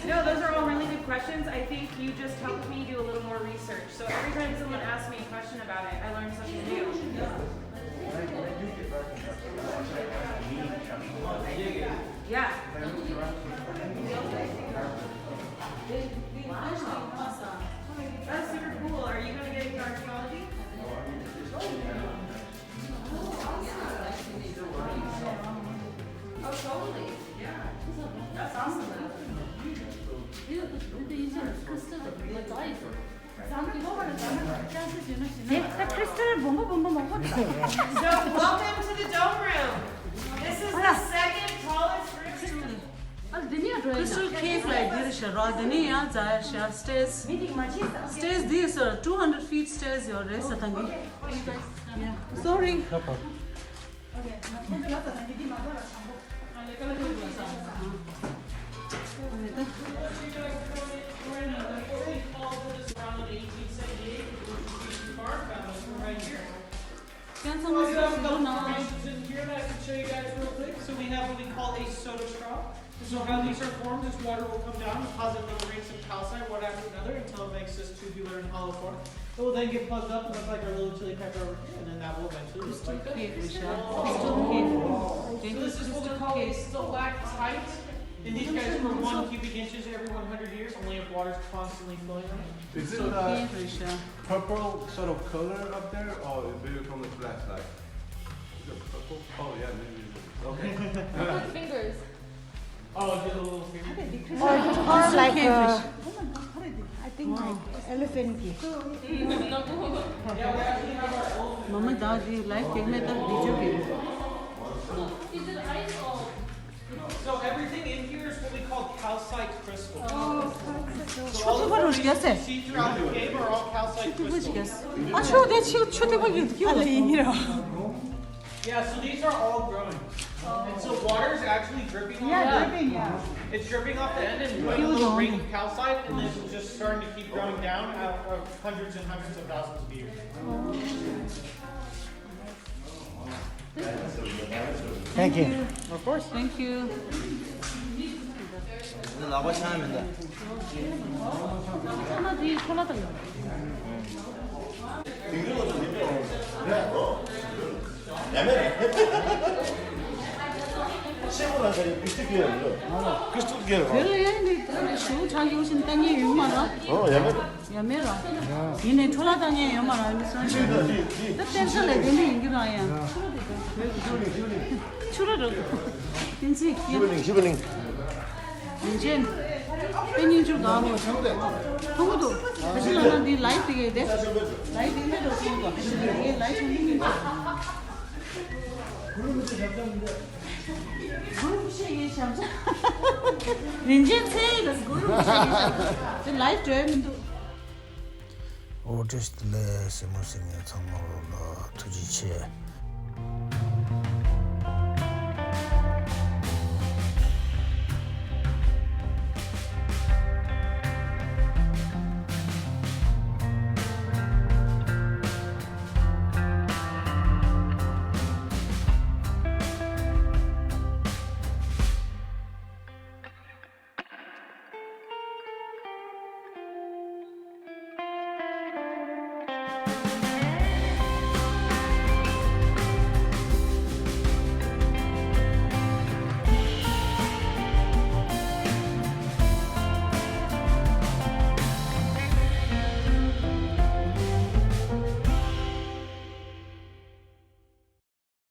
No, those are all really good questions. I think you just helped me do a little more research. So every time someone asks me a question about it, I learn something new. Yeah. That's super cool. Are you going to get into archaeology? Oh, totally. Yeah. That's awesome. So, welcome to the dome room. This is the second tallest room. Crystal cave like this, stairs. Stairs, these are 200 feet stairs. Your race, yeah. Sorry. Show you guys real quick. So we have what we call a soda straw. So how these are formed is water will come down, deposit little rings of calcite one after another until it makes this tubular and hollow form. It will then get plugged up and look like our little chili pepper over here, and then that will eventually look like that. So this is what we call a stalactite. And these guys grow 1 cubic inches every 100 years, only if water's constantly flowing around. Is it purple sort of color up there, or is it from the flashlight? Is it purple? Oh yeah, maybe. Okay. Fingers. Oh, just a little finger. Or like I think like elephant key. Mama, do you like video? So everything in here is what we call calcite crystal. So What all the was you that? see throughout the cave are all calcite crystals. Yeah, so these are all growing. And so water is actually dripping off It's dripping off the end and putting a little ring of calcite, and then it's just starting to keep growing down out of hundreds and hundreds of thousands of years. Thank you. Of course. Thank you. What is the less emotional?